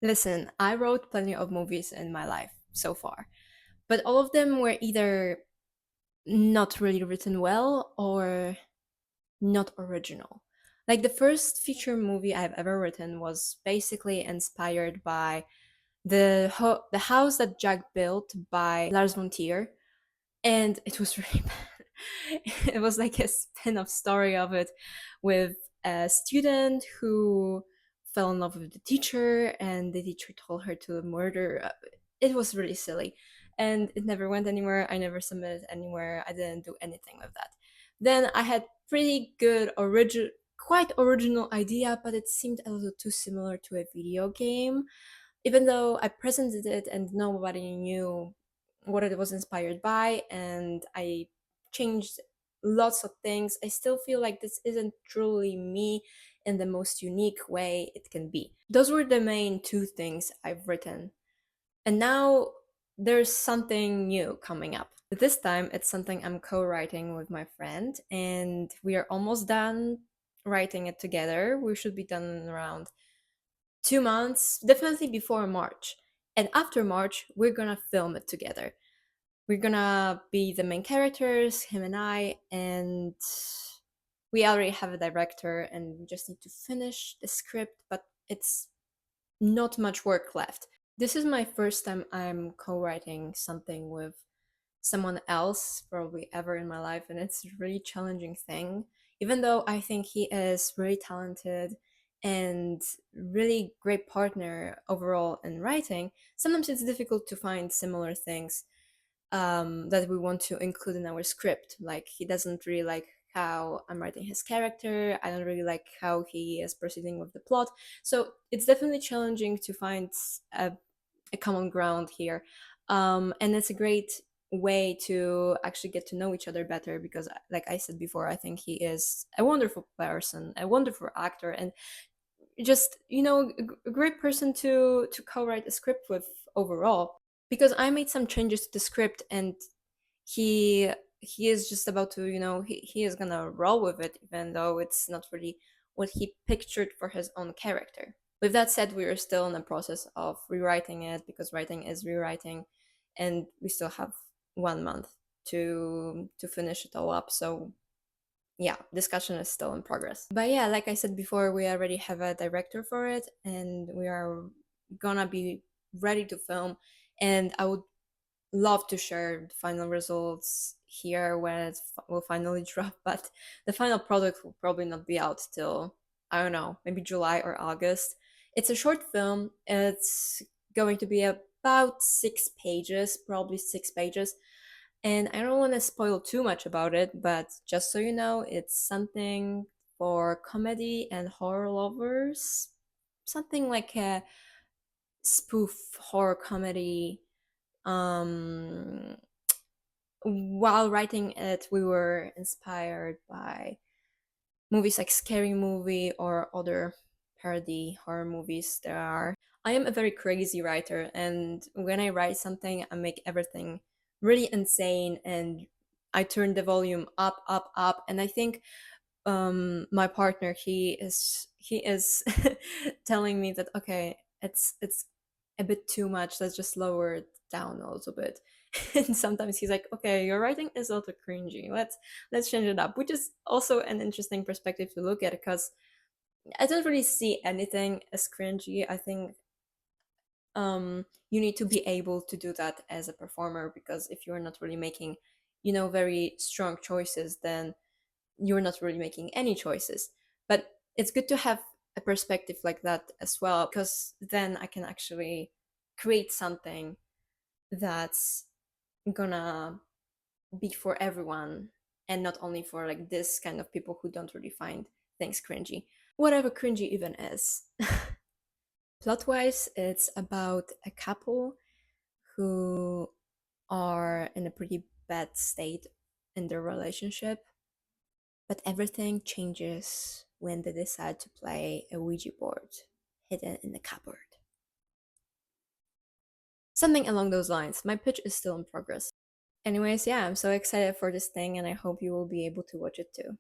Listen, I wrote plenty of movies in my life so far, but all of them were either not really written well or not original. Like the first feature movie I've ever written was basically inspired by the house that Jack built by Lars von Trier, and it was really bad. It was like a spin-off story of it with a student who fell in love with the teacher and the teacher told her to murder. It was really silly and it never went anywhere. I never submitted anywhere. I didn't do anything with that. Then I had pretty good original, quite original idea, but it seemed a little too similar to a video game. Even though I presented it and nobody knew what it was inspired by, and I changed lots of things, I still feel like this isn't truly me in the most unique way it can be. Those were the main two things I've written. And now there's something new coming up. This time it's something I'm co writing with my friend, and we are almost done writing it together. We should be done in around 2 months, definitely before March. And after March, we're gonna film it together. We're gonna be the main characters, him and I, and we already have a director and we just need to finish the script, but it's not much work left. This is my first time I'm co-writing something with someone else probably ever in my life, and it's a really challenging thing. Even though I think he is really talented and really great partner overall in writing, sometimes it's difficult to find similar things that we want to include in our script. Like he doesn't really like how I'm writing his character. I don't really like how he is proceeding with the plot. So it's definitely challenging to find a common ground here. And it's a great way to actually get to know each other better because like I said before, I think he is a wonderful person, a wonderful actor, and just a great person to co-write a script with overall. Because I made some changes to the script and he he is just about to, he is gonna roll with it even though it's not really what he pictured for his own character. With that said, we are still in the process of rewriting it because writing is rewriting, and we still have 1 month to finish it all up. So yeah, discussion is still in progress. But yeah, like I said before, we already have a director for it and we are gonna be ready to film. And I would love to share the final results here when it will finally drop, but the final product will probably not be out till, I don't know, maybe July or August. It's a short film. It's going to be about 6 pages, probably 6 pages. And I don't want to spoil too much about it, but just so you know, it's something for comedy and horror lovers. Something like a spoof horror comedy. Um, while writing it, we were inspired by movies like Scary Movie or other parody horror movies there are. I am a very crazy writer, and when I write something, I make everything really insane and I turn the volume up, up, up. And I think my partner, he is telling me that okay, it's a bit too much. Let's just lower it down a little bit. And sometimes he's like, okay, your writing is a little cringy. Let's change it up, which is also an interesting perspective to look at because I don't really see anything as cringy. I think you need to be able to do that as a performer because if you're not really making, very strong choices, then you're not really making any choices. But it's good to have a perspective like that as well because then I can actually create something that's gonna be for everyone and not only for like this kind of people who don't really find things cringy, whatever cringy even is. Plot wise, it's about a couple who are in a pretty bad state in their relationship, but everything changes when they decide to play a Ouija board hidden in the cupboard. Something along those lines. My pitch is still in progress. Anyways, yeah, I'm so excited for this thing and I hope you will be able to watch it too.